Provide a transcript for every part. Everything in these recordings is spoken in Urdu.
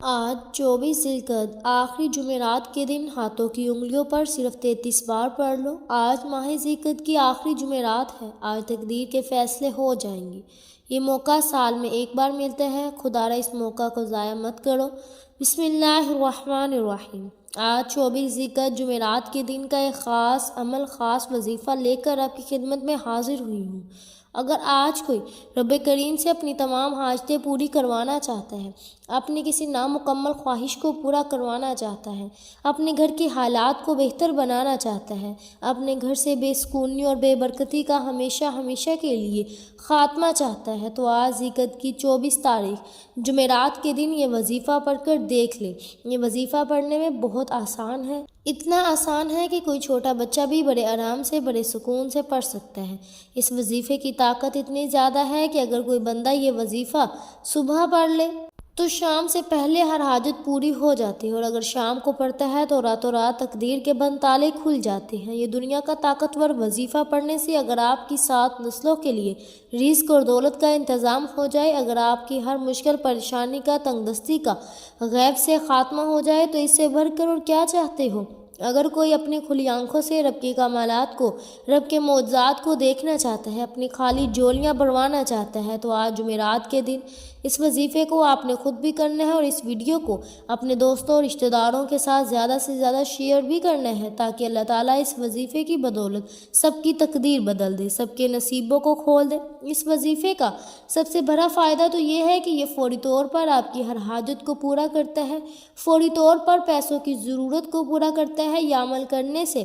آج 24 ذی-القعدہ آخری جمعرات کے دن ہاتھوں کی انگلیوں پر صرف 33 بار پڑھ لو۔ آج ماہ ذی-القعدہ کی آخری جمعرات ہے۔ آج تقدیر کے فیصلے ہو جائیں گے۔ یہ موقع سال میں ایک بار ملتا ہے، خدارا اس موقع کو ضائع مت کرو۔ بسم اللہ الرحمن الرحیم۔ آج 24 ذی-القعدہ جمعرات کے دن کا ایک خاص عمل، خاص وظیفہ لے کر آپ کی خدمت میں حاضر ہوئی ہوں۔ اگر آج کوئی رب کریم سے اپنی تمام حاجتیں پوری کروانا چاہتا ہے، اپنی کسی نامکمل خواہش کو پورا کروانا چاہتا ہے، اپنے گھر کے حالات کو بہتر بنانا چاہتا ہے، اپنے گھر سے بے سکونی اور بے برکتی کا ہمیشہ ہمیشہ کے لیے خاتمہ چاہتا ہے، تو آج ذی-القعدہ کی 24 تاریخ جمعرات کے دن یہ وظیفہ پڑھ کر دیکھ لے۔ یہ وظیفہ پڑھنے میں بہت آسان ہے، اتنا آسان ہے کہ کوئی چھوٹا بچہ بھی بڑے آرام سے، بڑے سکون سے پڑھ سکتا ہے۔ اس وظیفے کی طاقت اتنی زیادہ ہے کہ اگر کوئی بندہ یہ وظیفہ صبح پڑھ لے تو شام سے پہلے ہر حاجت پوری ہو جاتی ہے، اور اگر شام کو پڑھتا ہے تو راتوں رات تقدیر کے بند تالے کھل جاتے ہیں۔ یہ دنیا کا طاقتور وظیفہ پڑھنے سے اگر آپ کی 7 نسلوں کے لیے رزق اور دولت کا انتظام ہو جائے، اگر آپ کی ہر مشکل پریشانی کا، تنگ دستی کا غیب سے خاتمہ ہو جائے، تو اس سے بڑھ کر اور کیا چاہتے ہو؟ اگر کوئی اپنی کھلی آنکھوں سے رب کے کمالات کو، رب کے معجزات کو دیکھنا چاہتا ہے، اپنی خالی جولیاں بھروانا چاہتا ہے، تو آج جمعرات کے دن اس وظیفے کو آپ نے خود بھی کرنا ہے، اور اس ویڈیو کو اپنے دوستوں اور رشتہ داروں کے ساتھ زیادہ سے زیادہ شیئر بھی کرنا ہے، تاکہ اللہ تعالیٰ اس وظیفے کی بدولت سب کی تقدیر بدل دے، سب کے نصیبوں کو کھول دے۔ اس وظیفے کا سب سے بڑا فائدہ تو یہ ہے کہ یہ فوری طور پر آپ کی ہر حاجت کو پورا کرتا ہے، فوری طور پر پیسوں کی ضرورت کو پورا کرتا ہے۔ یہ عمل کرنے سے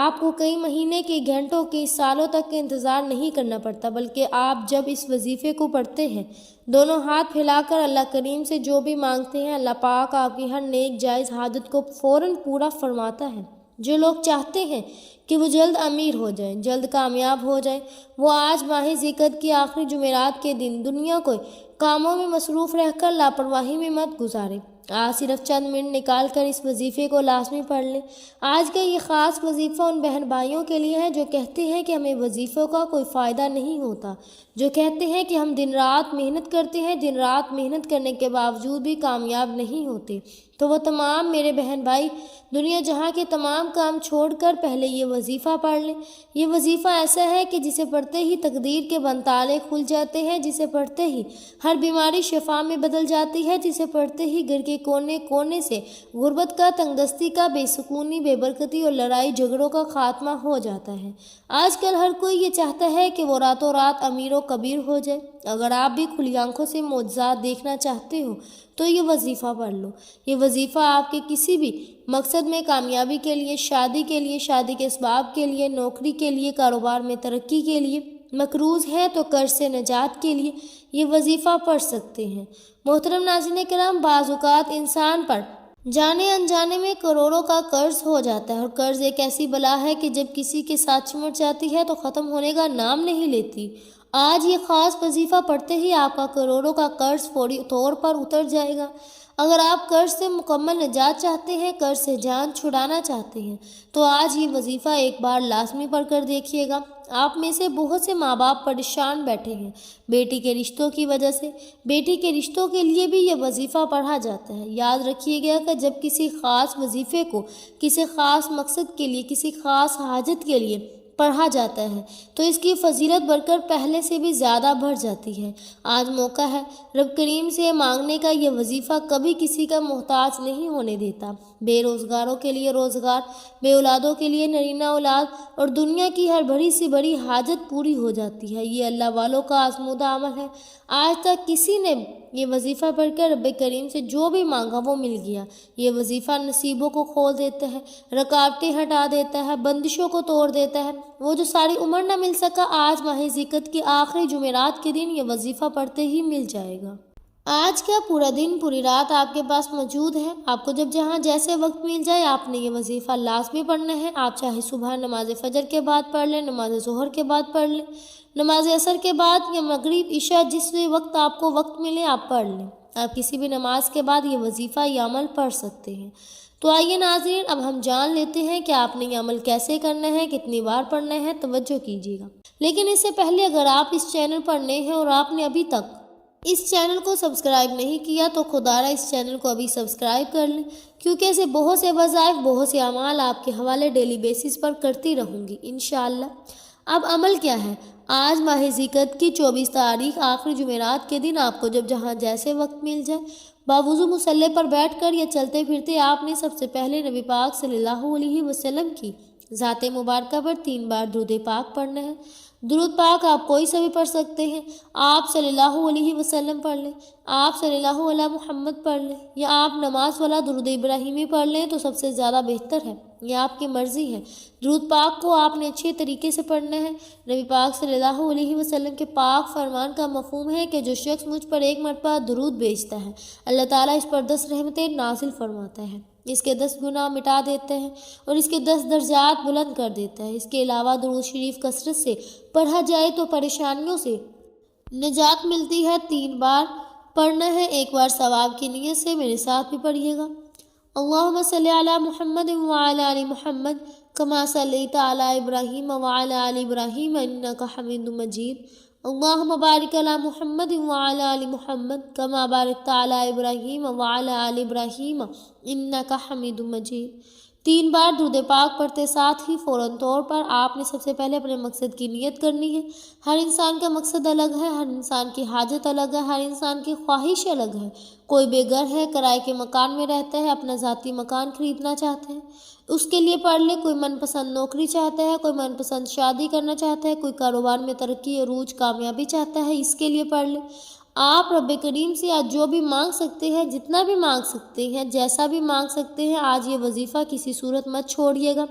آپ کو کئی مہینے کے، گھنٹوں کے، سالوں تک کے انتظار نہیں کرنا پڑتا، بلکہ آپ جب اس وظیفے کو پڑھتے ہیں، دونوں ہاتھ پھیلا کر اللہ کریم سے جو بھی مانگتے ہیں، اللہ پاک آپ کی ہر نیک جائز حاجت کو فوراً پورا فرماتا ہے۔ جو لوگ چاہتے ہیں کہ وہ جلد امیر ہو جائیں، جلد کامیاب ہو جائیں، وہ آج ماہ ذی-القعدہ کی آخری جمعرات کے دن دنیا کو کاموں میں مصروف رہ کر لاپرواہی میں مت گزاریں۔ آج صرف چند منٹ نکال کر اس وظیفے کو لازمی پڑھ لیں۔ آج کا یہ خاص وظیفہ ان بہن بھائیوں کے لیے ہے جو کہتے ہیں کہ ہمیں وظیفوں کا کوئی فائدہ نہیں ہوتا، جو کہتے ہیں کہ ہم دن رات محنت کرتے ہیں، دن رات محنت کرنے کے باوجود بھی کامیاب نہیں ہوتے۔ تو وہ تمام میرے بہن بھائی دنیا جہاں کے تمام کام چھوڑ کر پہلے یہ وظیفہ پڑھ لیں۔ یہ وظیفہ ایسا ہے کہ جسے پڑھتے ہی تقدیر کے بند تالے کھل جاتے ہیں، جسے پڑھتے ہی ہر بیماری شفا میں بدل جاتی ہے، جسے پڑھتے ہی گھر کے کونے کونے سے غربت کا، تنگ دستی کا، بے سکونی، بے برکتی اور لڑائی جھگڑوں کا خاتمہ ہو جاتا ہے۔ آج کل ہر کوئی یہ چاہتا ہے کہ وہ راتوں رات امیر و کبیر ہو جائے۔ اگر آپ بھی کھلی آنکھوں سے معجزات دیکھنا چاہتے ہو تو یہ وظیفہ پڑھ لو۔ یہ وظیفہ آپ کے کسی بھی مقصد میں کامیابی کے لیے، شادی کے لیے، شادی کے اسباب کے لیے، نوکری کے لیے، کاروبار میں ترقی کے لیے، مقروض ہے تو قرض سے نجات کے لیے یہ وظیفہ پڑھ سکتے ہیں۔ محترم ناظرین کرام، بعض اوقات انسان پر جانے انجانے میں کروڑوں کا قرض ہو جاتا ہے، اور قرض ایک ایسی بلا ہے کہ جب کسی کے ساتھ چمٹ جاتی ہے تو ختم ہونے کا نام نہیں لیتی۔ آج یہ خاص وظیفہ پڑھتے ہی آپ کا کروڑوں کا قرض فوری طور پر اتر جائے گا۔ اگر آپ قرض سے مکمل نجات چاہتے ہیں، قرض سے جان چھڑانا چاہتے ہیں، تو آج یہ وظیفہ ایک بار لازمی پڑھ کر دیکھیے گا۔ آپ میں سے بہت سے ماں باپ پریشان بیٹھے ہیں بیٹی کے رشتوں کی وجہ سے۔ بیٹی کے رشتوں کے لیے بھی یہ وظیفہ پڑھا جاتا ہے۔ یاد رکھیے گا کہ جب کسی خاص وظیفے کو کسی خاص مقصد کے لیے، کسی خاص حاجت کے لیے پڑھا جاتا ہے تو اس کی فضیلت بڑھ کر پہلے سے بھی زیادہ بڑھ جاتی ہے۔ آج موقع ہے رب کریم سے مانگنے کا۔ یہ وظیفہ کبھی کسی کا محتاج نہیں ہونے دیتا۔ بے روزگاروں کے لیے روزگار، بے اولادوں کے لیے نرینہ اولاد، اور دنیا کی ہر بڑی سے بڑی حاجت پوری ہو جاتی ہے۔ یہ اللہ والوں کا آزمودہ عمل ہے۔ آج تک کسی نے یہ وظیفہ پڑھ کر رب کریم سے جو بھی مانگا وہ مل گیا۔ یہ وظیفہ نصیبوں کو کھول دیتا ہے، رکاوٹیں ہٹا دیتا ہے، بندشوں کو توڑ دیتا ہے۔ وہ جو ساری عمر نہ مل سکا، آج ماہ ذی-القعدہ کی آخری جمعرات کے دن یہ وظیفہ پڑھتے ہی مل جائے گا۔ آج کا پورا دن، پوری رات آپ کے پاس موجود ہے۔ آپ کو جب جہاں جیسے وقت مل جائے آپ نے یہ وظیفہ لازمی پڑھنا ہے۔ آپ چاہے صبح نماز فجر کے بعد پڑھ لیں، نماز ظہر کے بعد پڑھ لیں، نماز عصر کے بعد، یا مغرب، عشاء، جس وقت آپ کو وقت ملے آپ پڑھ لیں۔ آپ کسی بھی نماز کے بعد یہ وظیفہ، یہ عمل پڑھ سکتے ہیں۔ تو آئیے ناظرین، اب ہم جان لیتے ہیں کہ آپ نے یہ عمل کیسے کرنا ہے، کتنی بار پڑھنا ہے۔ توجہ کیجیے گا۔ لیکن اس سے پہلے اگر آپ اس چینل پر نئے ہیں اور آپ نے ابھی تک اس چینل کو سبسکرائب نہیں کیا تو خدارہ اس چینل کو ابھی سبسکرائب کر لیں، کیونکہ ایسے بہت سے وظائف، بہت سے اعمال آپ کے حوالے ڈیلی بیسس پر کرتی رہوں گی انشاءاللہ۔ اب عمل کیا ہے؟ آج ماہ ذیقعدہ کی 24 تاریخ آخری جمعرات کے دن آپ کو جب جہاں جیسے وقت مل جائے، باوضو مصلی پر بیٹھ کر یا چلتے پھرتے آپ نے سب سے پہلے نبی پاک صلی اللہ علیہ وسلم کی ذات مبارکہ پر 3 بار درود پاک پڑھنا ہے۔ درود پاک آپ کوئی سا بھی پڑھ سکتے ہیں، آپ صلی اللہ علیہ وسلم پڑھ لیں، آپ صلی اللہ علیہ محمد پڑھ لیں، یا آپ نماز والا درود ابراہیمی پڑھ لیں تو سب سے زیادہ بہتر ہے، یہ آپ کی مرضی ہے۔ درود پاک کو آپ نے اچھے طریقے سے پڑھنا ہے۔ نبی پاک صلی اللہ علیہ وسلم کے پاک فرمان کا مفہوم ہے کہ جو شخص مجھ پر 1 مرتبہ درود بھیجتا ہے، اللہ تعالیٰ اس پر 10 رحمتیں نازل فرماتا ہے، اس کے 10 گناہ مٹا دیتے ہیں اور اس کے 10 درجات بلند کر دیتا ہے۔ اس کے علاوہ درود شریف کثرت سے پڑھا جائے تو پریشانیوں سے نجات ملتی ہے۔ 3 بار پڑھنا ہے، 1 بار ثواب کی نیت سے، میرے ساتھ بھی پڑھیے گا۔ اللہم صلی علی محمد وعلی آل محمد کما صلیت علی ابراہیم وعلی آل ابراہیم انک حمید مجید۔ اللہم بارک علی محمد وعلی آل محمد کما بارکت علی ابراہیم وعلی آل ابراہیم انک حمید مجید۔ 3 بار درود پاک پڑھتے ساتھ ہی فوراً طور پر آپ نے سب سے پہلے اپنے مقصد کی نیت کرنی ہے۔ ہر انسان کا مقصد الگ ہے، ہر انسان کی حاجت الگ ہے، ہر انسان کی خواہش الگ ہے۔ کوئی بے گھر ہے، کرائے کے مکان میں رہتا ہے، اپنا ذاتی مکان خریدنا چاہتا ہے، اس کے لیے پڑھ لے۔ کوئی من پسند نوکری چاہتا ہے، کوئی من پسند شادی کرنا چاہتا ہے، کوئی کاروبار میں ترقی عروج کامیابی چاہتا ہے، اس کے لیے پڑھ لے۔ آپ رب کریم سے آج جو بھی مانگ سکتے ہیں، جتنا بھی مانگ سکتے ہیں، جیسا بھی مانگ سکتے ہیں، آج یہ وظیفہ کسی صورت مت چھوڑیے گا۔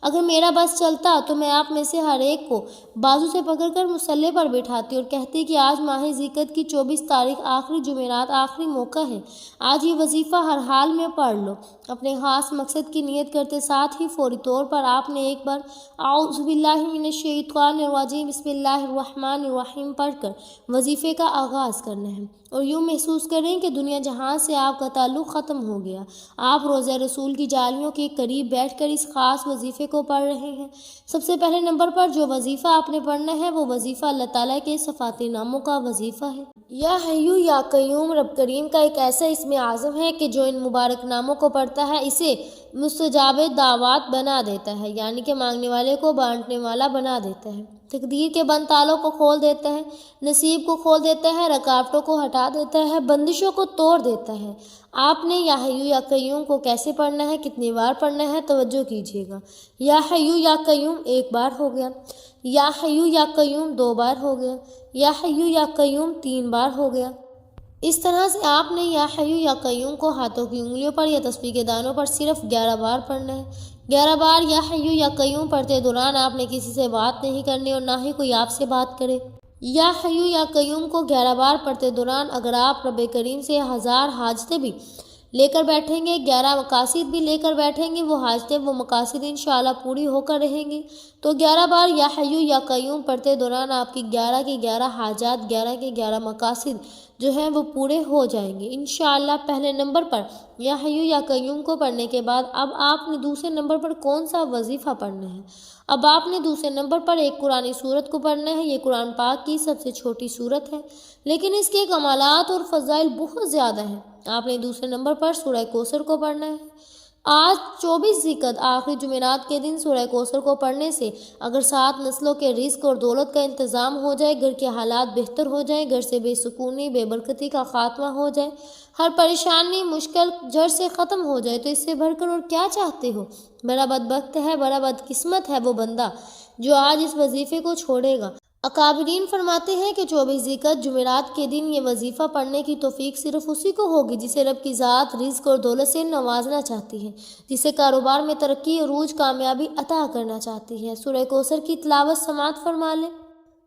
اگر میرا بس چلتا تو میں آپ میں سے ہر ایک کو بازو سے پکڑ کر مصلی پر بٹھاتی اور کہتی کہ آج ماہ ذیقعدہ کی 24 تاریخ آخری جمعرات آخری موقع ہے، آج یہ وظیفہ ہر حال میں پڑھ لو۔ اپنے خاص مقصد کی نیت کرتے ساتھ ہی فوری طور پر آپ نے 1 بار اعوذ باللہ من الشیطان الرجیم بسم اللہ الرحمن الرحیم پڑھ کر وظیفے کا آغاز کرنا ہے، اور یوں محسوس کریں کہ دنیا جہاں سے آپ کا تعلق ختم ہو گیا۔ آپ روضہ رسول کی جالیوں کے قریب بیٹھ کر اس خاص وظیفے کو پڑھ رہے ہیں۔ سب سے پہلے نمبر پر جو وظیفہ آپ نے پڑھنا ہے وہ وظیفہ اللہ تعالیٰ کے صفاتی ناموں کا وظیفہ ہے۔ یا حیو یا قیوم رب کریم کا ایک ایسا اسم اعظم ہے کہ جو ان مبارک ناموں کو پڑھتا ہے اسے مستجاب دعوات بنا دیتا ہے، یعنی کہ مانگنے والے کو بانٹنے والا بنا دیتا ہے، تقدیر کے بند تالوں کو کھول دیتا ہے، نصیب کو کھول دیتا ہے، رکاوٹوں کو ہٹا دیتا ہے، بندشوں کو توڑ دیتا ہے۔ آپ نے یا حیو یا قیوم کو کیسے پڑھنا ہے، کتنی بار پڑھنا ہے، توجہ کیجیے گا۔ یا حیو یا قیوم 1 بار ہو گیا، یا حیو یا قیوم 2 بار ہو گیا، یا حیو یا قیوم 3 بار ہو گیا۔ اس طرح سے آپ نے یا حیو یا قیوم کو ہاتھوں کی انگلیوں پر یا تسبیح کے دانوں پر صرف 11 بار پڑھنا ہے۔ 11 بار یا حیو یا قیوم پڑھتے دوران آپ نے کسی سے بات نہیں کرنی اور نہ ہی کوئی آپ سے بات کرے۔ یا حیو یا قیوم کو 11 بار پڑھتے دوران اگر آپ رب کریم سے 1000 حاجتیں بھی لے کر بیٹھیں گے، 11 مقاصد بھی لے کر بیٹھیں گے، وہ حاجتیں وہ مقاصد انشاءاللہ پوری ہو کر رہیں گی۔ تو 11 بار یا حیو یا قیوم پڑھتے دوران آپ کی 11 کی 11 حاجات، 11 کے 11 مقاصد جو ہیں وہ پورے ہو جائیں گے انشاءاللہ۔ پہلے نمبر پر یا حیو یا قیوم کو پڑھنے کے بعد اب آپ نے دوسرے نمبر پر کون سا وظیفہ پڑھنا ہے؟ اب آپ نے دوسرے نمبر پر ایک قرآنی سورت کو پڑھنا ہے۔ یہ قرآن پاک کی سب سے چھوٹی سورت ہے، لیکن اس کے کمالات اور فضائل بہت زیادہ ہیں۔ آپ نے دوسرے نمبر پر سورہ کوثر کو پڑھنا ہے۔ آج 24 ذیقعدہ آخری جمعرات کے دن سورہ کوثر کو پڑھنے سے اگر 7 نسلوں کے رزق اور دولت کا انتظام ہو جائے، گھر کے حالات بہتر ہو جائیں، گھر سے بے سکونی بے برکتی کا خاتمہ ہو جائے، ہر پریشانی مشکل جڑ سے ختم ہو جائے، تو اس سے بڑھ کر اور کیا چاہتے ہو؟ بڑا بدبخت ہے، بڑا بدقسمت ہے وہ بندہ جو آج اس وظیفے کو چھوڑے گا۔ اکابرین فرماتے ہیں کہ 24 ذیقعدہ جمعرات کے دن یہ وظیفہ پڑھنے کی توفیق صرف اسی کو ہوگی جسے رب کی ذات رزق اور دولت سے نوازنا چاہتی ہے، جسے کاروبار میں ترقی عروج کامیابی عطا کرنا چاہتی ہے۔ سورہ کوثر کی تلاوت سماعت فرما لیں۔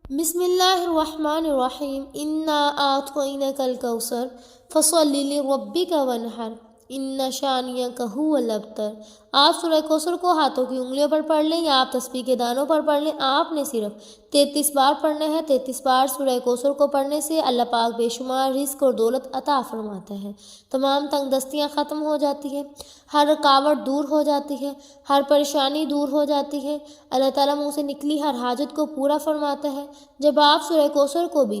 بسم اللہ الرحمن الرحیم انا اعطیناک الکوثر فصلی لربک وانحر ان شانئک ھو الابتر۔ آپ سورہ کوثر کو ہاتھوں کی انگلیوں پر پڑھ لیں یا آپ تسبیح کے دانوں پر پڑھ لیں، آپ نے صرف 33 بار پڑھنا ہے۔ 33 بار سورہ کوثر کو پڑھنے سے اللہ پاک بے شمار رزق اور دولت عطا فرماتا ہے، تمام تنگ دستیاں ختم ہو جاتی ہیں، ہر رکاوٹ دور ہو جاتی ہے، ہر پریشانی دور ہو جاتی ہے، اللہ تعالیٰ منہ سے نکلی ہر حاجت کو پورا فرماتا ہے۔ جب آپ سورہ کوثر کو بھی